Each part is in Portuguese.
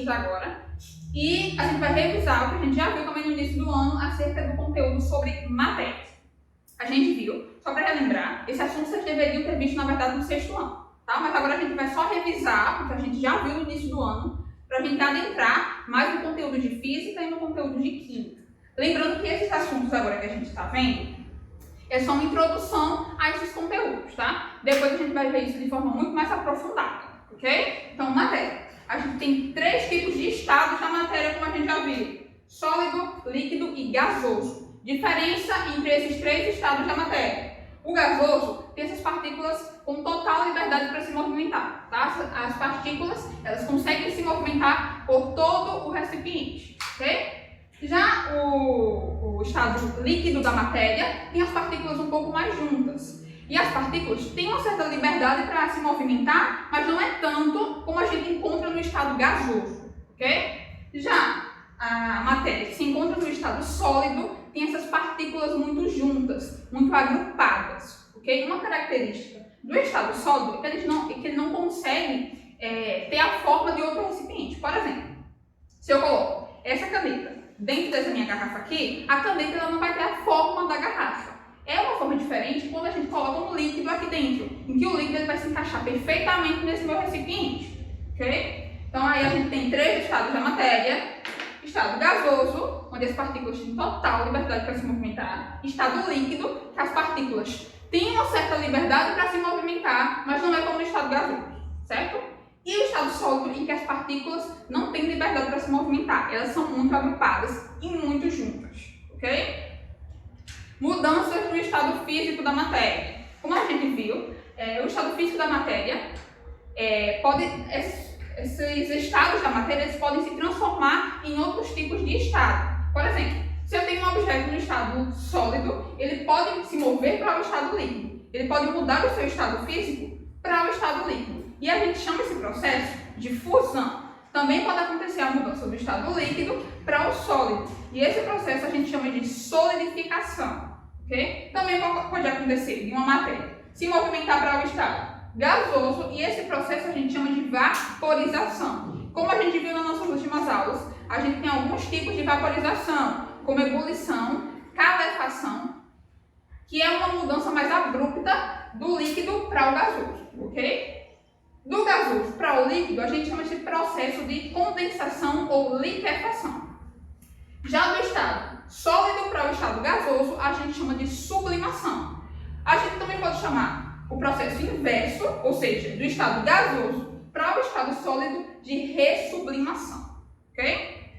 vídeos agora. E a gente vai revisar o que a gente já viu também no início do ano acerca do conteúdo sobre matérias. A gente viu, só para relembrar, esse assunto vocês deveriam ter visto, na verdade, no 6º ano. Tá? Mas agora a gente vai só revisar o que a gente já viu no início do ano, para a gente adentrar mais no conteúdo de física e no conteúdo de química. Lembrando que esses assuntos agora que a gente está vendo é só uma introdução a esses conteúdos, tá? Depois a gente vai ver isso de forma muito mais aprofundada, ok? Então, matéria. A gente tem 3 tipos de estados da matéria, como a gente já viu: sólido, líquido e gasoso. Diferença entre esses 3 estados da matéria. O gasoso tem essas partículas com total liberdade para se movimentar, tá? As partículas, elas conseguem se movimentar por todo o recipiente, ok? Já o estado líquido da matéria tem as partículas um pouco mais juntas. E as partículas têm uma certa liberdade para se movimentar, mas não é tanto como a gente encontra no estado gasoso, ok? Já a matéria que se encontra no estado sólido tem essas partículas muito juntas, muito agrupadas, ok? Uma característica do estado sólido é que ele não consegue ter a forma de outro recipiente. Por exemplo, se eu coloco essa caneta dentro dessa minha garrafa aqui, a caneta ela não vai ter a forma da garrafa. É uma forma diferente quando a gente coloca um líquido aqui dentro, em que o líquido ele vai se encaixar perfeitamente nesse meu recipiente, ok? Então aí a gente tem 3 estados da matéria: estado gasoso, onde as partículas têm total liberdade para se movimentar; estado líquido, que as partículas têm uma certa liberdade para se movimentar, mas não é como no estado gasoso, certo? E o estado sólido, em que as partículas não têm liberdade para se movimentar, elas são muito agrupadas e muito juntas, ok? Mudanças no estado físico da matéria. Como a gente viu, o estado físico da matéria esses estados da matéria eles podem se transformar em outros tipos de estado. Por exemplo, se eu tenho um objeto no estado sólido, ele pode se mover para o estado líquido. Ele pode mudar o seu estado físico para o estado líquido. E a gente chama esse processo de fusão. Também pode acontecer a mudança do estado líquido para o sólido. E esse processo a gente chama de solidificação. Okay? Também pode acontecer de uma matéria se movimentar para o estado gasoso, e esse processo a gente chama de vaporização. Como a gente viu nas nossas últimas aulas, a gente tem alguns tipos de vaporização, como ebulição, calefação, que é uma mudança mais abrupta do líquido para o gasoso, ok? Do gasoso para o líquido, a gente chama esse processo de condensação ou liquefação. Já do estado sólido para o estado gasoso, a gente chama de sublimação. A gente também pode chamar o processo inverso, ou seja, do estado gasoso para o estado sólido, de ressublimação, ok?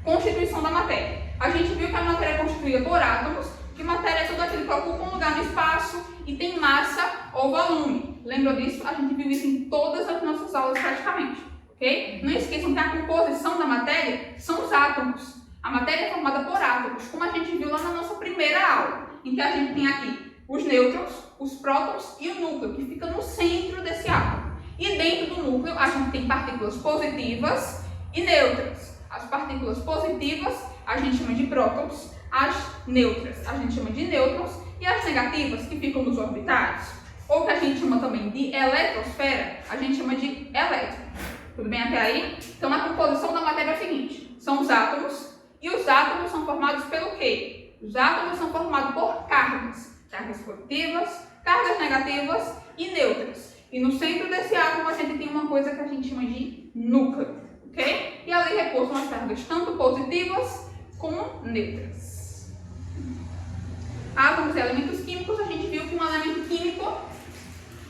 Constituição da matéria. A gente viu que a matéria é constituída por átomos, que matéria é tudo aquilo que ocupa um lugar no espaço e tem massa ou volume. Lembra disso? A gente viu isso em todas as nossas aulas praticamente, ok? Não esqueçam que a composição da matéria são os átomos. A matéria é formada por átomos, como a gente viu lá na nossa primeira aula, em que a gente tem aqui os nêutrons, os prótons e o núcleo, que fica no centro desse átomo. E dentro do núcleo a gente tem partículas positivas e neutras. As partículas positivas a gente chama de prótons, as neutras a gente chama de nêutrons, e as negativas, que ficam nos orbitais, ou que a gente chama também de eletrosfera, a gente chama de elétrons. Tudo bem até aí? Então a composição da matéria é o seguinte: são os átomos, e os átomos são formados pelo quê? Os átomos são formados por cargas. Cargas positivas, cargas negativas e neutras. E no centro desse átomo a gente tem uma coisa que a gente chama de núcleo, ok? E ali repousam as cargas tanto positivas como neutras. Átomos e elementos químicos, a gente viu que um elemento químico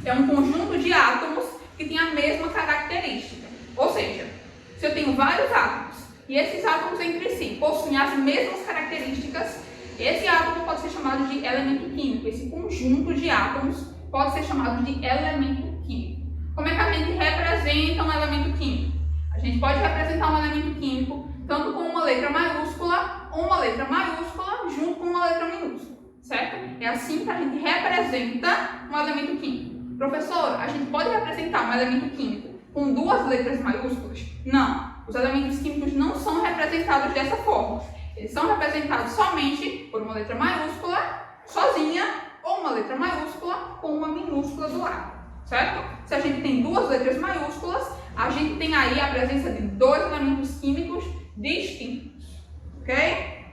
é um conjunto de átomos que tem a mesma característica. Ou seja, se eu tenho vários átomos e esses átomos entre si possuem as mesmas características, esse átomo pode ser chamado de elemento químico. Esse conjunto de átomos pode ser chamado de elemento químico. Como é que a gente representa um elemento químico? A gente pode representar um elemento químico tanto com uma letra maiúscula ou uma letra maiúscula junto com uma letra minúscula, certo? É assim que a gente representa um elemento químico. Professor, a gente pode representar um elemento químico com 2 letras maiúsculas? Não. Os elementos químicos não são representados dessa forma. Eles são representados somente por uma letra maiúscula sozinha ou uma letra maiúscula com uma minúscula do lado, certo? Se a gente tem 2 letras maiúsculas, a gente tem aí a presença de dois elementos químicos distintos, ok?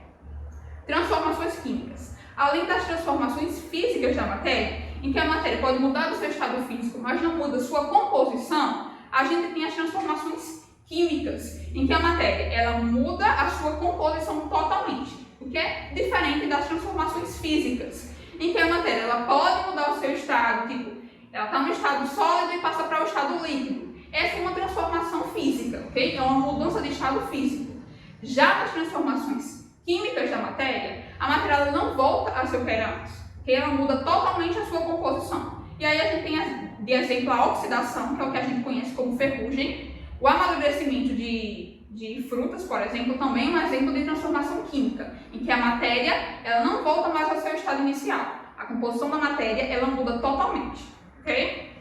Transformações químicas. Além das transformações físicas da matéria, em que a matéria pode mudar do seu estado físico, mas não muda sua composição, a gente tem as transformações químicas, em que a matéria ela muda a sua composição totalmente, o que é diferente das transformações físicas, em que a matéria ela pode mudar o seu estado, tipo, ela está no estado sólido e passa para o estado líquido. Essa é uma transformação física, ok? É uma mudança de estado físico. Já nas transformações químicas da matéria, a matéria ela não volta a seu que era antes, porque ela muda totalmente a sua composição. E aí a gente tem de exemplo a oxidação, que é o que a gente conhece como ferrugem. O amadurecimento de frutas, por exemplo, também é um exemplo de transformação química, em que a matéria ela não volta mais ao seu estado inicial. A composição da matéria ela muda totalmente, ok?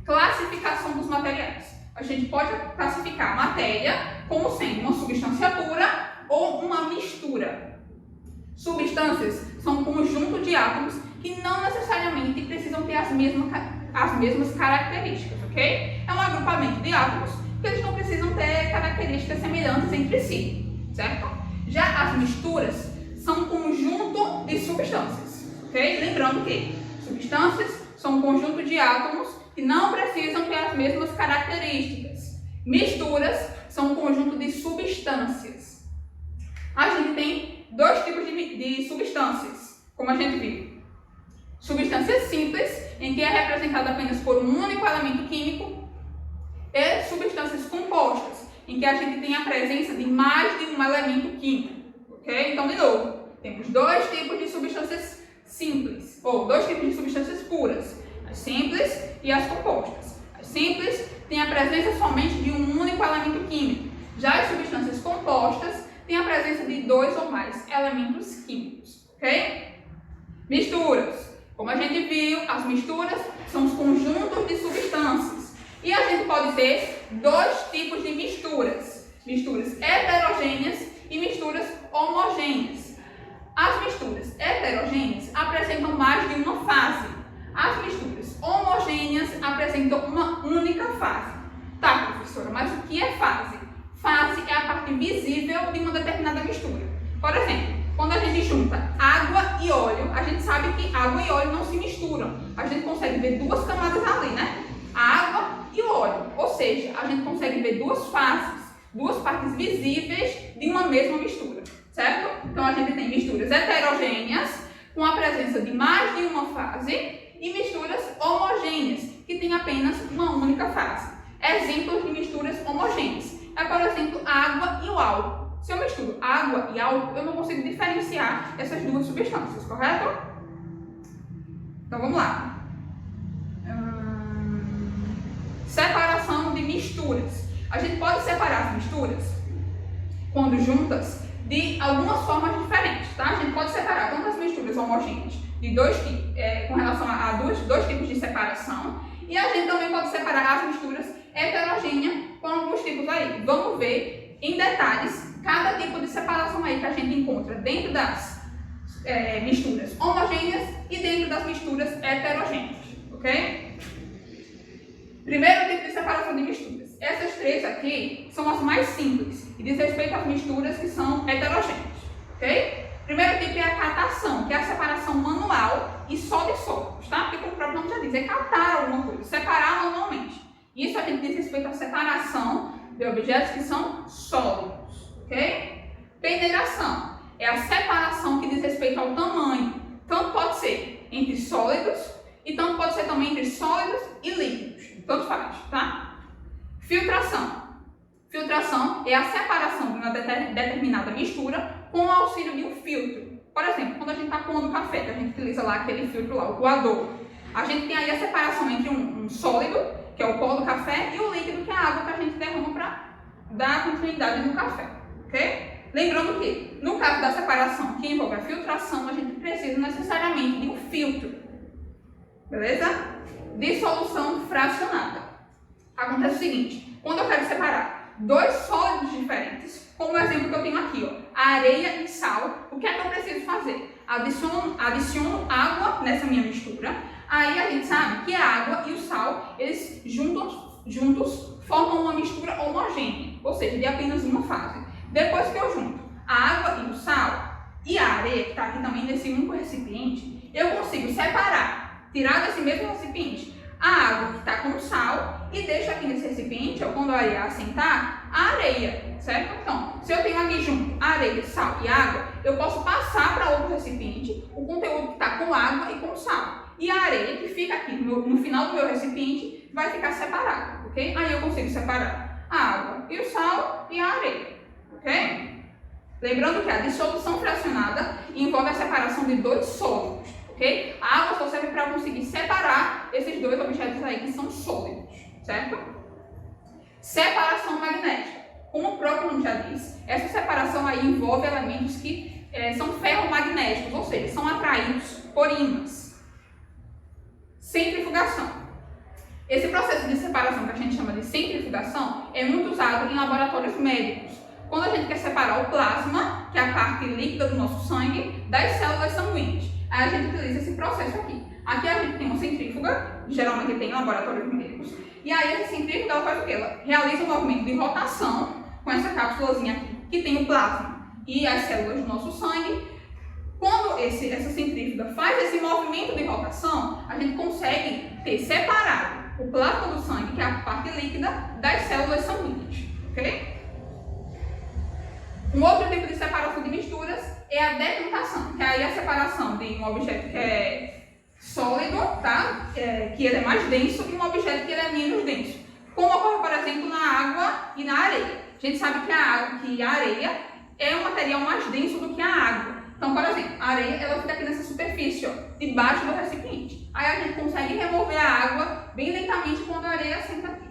Classificação dos materiais. A gente pode classificar a matéria como sendo uma substância pura ou uma mistura. Substâncias são um conjunto de átomos que não necessariamente precisam ter as mesmas características, ok? É um agrupamento de átomos que eles não precisam ter características semelhantes entre si, certo? Já as misturas são um conjunto de substâncias, ok? Lembrando que substâncias são um conjunto de átomos que não precisam ter as mesmas características. Misturas são um conjunto de substâncias. A gente tem dois tipos de substâncias, como a gente viu. Substâncias simples, em que é representada apenas por um único elemento químico, e substâncias compostas, em que a gente tem a presença de mais de um elemento químico, ok? Então, de novo, temos dois tipos de substâncias simples, ou dois tipos de substâncias puras, as simples e as compostas. As simples têm a presença somente de um único elemento químico, já as substâncias compostas têm a presença de dois ou mais elementos químicos, ok? Misturas. Como a gente viu, as misturas são os conjuntos de substâncias. E a gente pode ter dois tipos de misturas. Misturas heterogêneas e misturas homogêneas. As misturas heterogêneas apresentam mais de uma fase. As misturas homogêneas apresentam uma única fase. Tá, professora, mas o que é fase? Fase é a parte visível de uma determinada mistura. Por exemplo, quando a gente junta água e óleo, a gente sabe que água e óleo não se misturam. A gente consegue ver duas camadas ali, né? A água e o óleo. Ou seja, a gente consegue ver duas fases, duas partes visíveis de uma mesma mistura, certo? Então a gente tem misturas heterogêneas, com a presença de mais de uma fase, e misturas homogêneas, que têm apenas uma única fase. Exemplos de misturas homogêneas é, por exemplo, a água e o álcool. Se eu misturo água e álcool, eu não consigo diferenciar essas duas substâncias, correto? Então vamos lá. Separação de misturas. A gente pode separar as misturas quando juntas de algumas formas diferentes, tá? A gente pode separar tanto as misturas homogêneas de dois tipos, com relação a dois tipos de separação, e a gente também pode separar as misturas heterogêneas com alguns tipos aí. Vamos ver em detalhes cada tipo de separação aí que a gente encontra dentro das misturas homogêneas e dentro das misturas heterogêneas, ok? Primeiro tipo de separação de misturas. Essas três aqui são as mais simples e diz respeito às misturas que são heterogêneas, ok? Primeiro tipo é a catação, que é a separação manual e só de sólidos, tá? Porque como o próprio nome já diz, é catar alguma coisa, separar manualmente. Isso a gente diz respeito à separação de objetos que são sólidos, ok? Peneiração é a separação que diz respeito ao tamanho. Tanto pode ser entre sólidos e tanto pode ser também entre sólidos e líquidos. Tanto faz, tá? Filtração. Filtração é a separação de uma determinada mistura com o auxílio de um filtro. Por exemplo, quando a gente está coando café, que a gente utiliza lá aquele filtro lá, o coador. A gente tem aí a separação entre um sólido, que é o pó do café, e o líquido, que é a água que a gente derrama para dar continuidade no café, ok? Lembrando que, no caso da separação que envolve a filtração, a gente precisa necessariamente de um filtro, beleza? Dissolução fracionada. Acontece o seguinte, quando eu quero separar dois sólidos diferentes, como o exemplo que eu tenho aqui, ó, areia e sal, o que é que eu preciso fazer? Adiciono água nessa minha mistura, aí a gente sabe que a água e o sal, eles juntam juntos formam uma mistura homogênea, ou seja, de apenas uma fase. Depois que eu junto a água e o sal e a areia, que está aqui também nesse único recipiente, eu consigo separar, tirar desse mesmo recipiente a água que está com o sal e deixo aqui nesse recipiente, ou quando a areia assentar, a areia, certo? Então, se eu tenho aqui junto areia, sal e água, eu posso passar para outro recipiente o conteúdo que está com água e com sal. E a areia que fica aqui no final do meu recipiente vai ficar separada, ok? Aí eu consigo separar a água e o sal e a areia, ok? Lembrando que a dissolução fracionada envolve a separação de dois sólidos, ok? A água só serve para conseguir separar esses dois objetos aí que são sólidos, certo? Separação magnética. Como o próprio nome já diz, essa separação aí envolve elementos que são ferromagnéticos, ou seja, são atraídos por ímãs. Centrifugação. Esse processo de separação que a gente chama de centrifugação é muito usado em laboratórios médicos. Quando a gente quer separar o plasma, que é a parte líquida do nosso sangue, das células sanguíneas. Aí a gente utiliza esse processo aqui. Aqui a gente tem uma centrífuga, geralmente tem em laboratórios médicos. E aí essa centrífuga ela faz o quê? Ela realiza um movimento de rotação com essa cápsulazinha aqui, que tem o plasma e as células do nosso sangue. Quando essa centrífuga faz esse movimento de rotação, a gente consegue ter separado o plasma do sangue, que é a parte líquida, das células sanguíneas, ok? Um outro tipo de separação de misturas é a decantação, que aí é a separação de um objeto que é sólido, tá? Que ele é mais denso, e um objeto que ele é menos denso. Como ocorre, por exemplo, na água e na areia. A gente sabe que a areia é um material mais denso do que a água. Então, por exemplo, a areia ela fica aqui nessa superfície, ó, debaixo do recipiente. Aí a gente consegue remover a água bem lentamente quando a areia assenta aqui.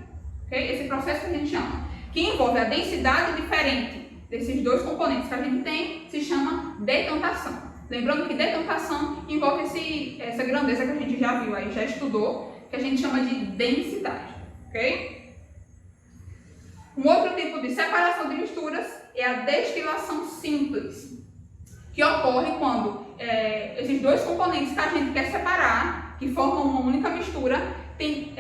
Okay? Esse processo que a gente chama, que envolve a densidade diferente desses dois componentes que a gente tem, se chama decantação. Lembrando que decantação envolve essa grandeza que a gente já viu aí, já estudou, que a gente chama de densidade. Ok? Um outro tipo de separação de misturas é a destilação simples, que ocorre quando esses dois componentes que a gente quer separar, que formam uma única mistura, têm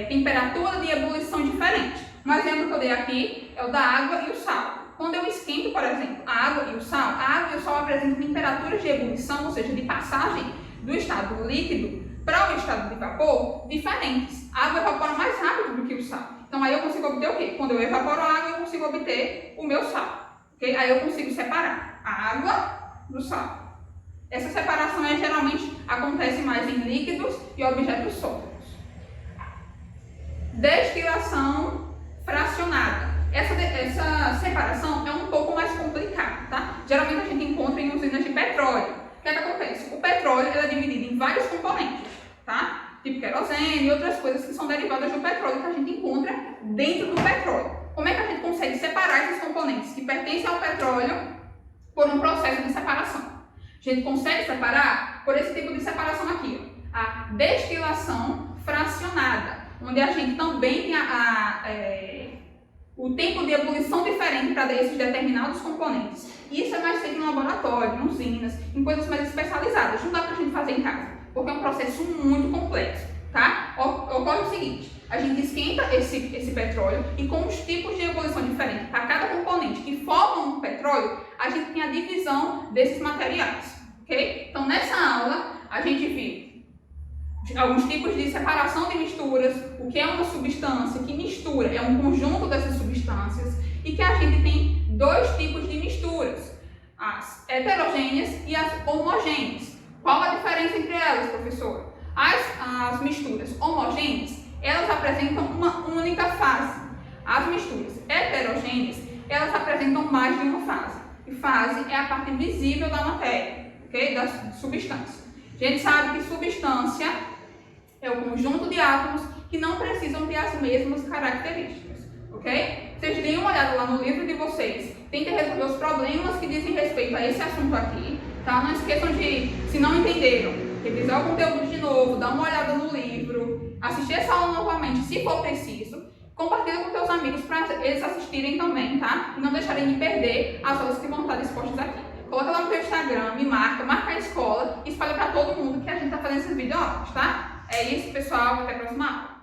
temperatura de ebulição diferente. Um exemplo que eu dei aqui é o da água e o sal. Quando eu esquento, por exemplo, a água e o sal apresentam temperaturas de ebulição, ou seja, de passagem do estado líquido para o estado de vapor, diferentes. A água evapora mais rápido do que o sal. Então aí eu consigo obter o quê? Quando eu evaporo a água, eu consigo obter o meu sal. Okay? Aí eu consigo separar a água do sal. Essa separação geralmente acontece mais em líquidos e objetos sólidos. Destilação fracionada. Essa separação é um pouco mais complicada, tá? Geralmente a gente encontra em usinas de petróleo. O que acontece? O petróleo é dividido em vários componentes, tá? Tipo querosene e outras coisas que são derivadas do petróleo que a gente encontra dentro do petróleo. Como é que a gente consegue separar esses componentes que pertencem ao petróleo por um processo de separação? A gente consegue separar por esse tipo de separação aqui, ó, a destilação fracionada, onde a gente também tem o tempo de ebulição diferente para esses determinados componentes. E isso é mais feito em laboratório, em usinas, em coisas mais especializadas. Não dá para a gente fazer em casa, porque é um processo muito complexo, tá? Ocorre o seguinte, a gente esquenta esse petróleo e com os tipos de ebulição diferentes para cada componente que formam o petróleo, a gente tem a divisão desses materiais, ok? Então, nessa aula, a gente viu alguns tipos de separação de misturas, o que é uma substância, que mistura, é um conjunto dessas substâncias, e que a gente tem dois tipos de misturas, as heterogêneas e as homogêneas. Qual a diferença entre elas, professor? As misturas homogêneas, elas apresentam uma única fase. As misturas heterogêneas, elas apresentam mais de uma fase. E fase é a parte visível da matéria, ok? Da substância. A gente sabe que substância é o conjunto de átomos que não precisam ter as mesmas características, ok? Vocês deem uma olhada lá no livro de vocês, tentem resolver os problemas que dizem respeito a esse assunto aqui, tá? Não esqueçam de, se não entenderam, revisar o conteúdo de novo, dar uma olhada no livro, assistir essa aula novamente, se for preciso, compartilha com seus amigos para eles assistirem também, tá? E não deixarem de perder as aulas que vão estar dispostas aqui. Coloca lá no teu Instagram, me marca a escola e espalha para todo mundo que a gente está fazendo esses videoaulas, tá? É isso, pessoal. Até a próxima aula.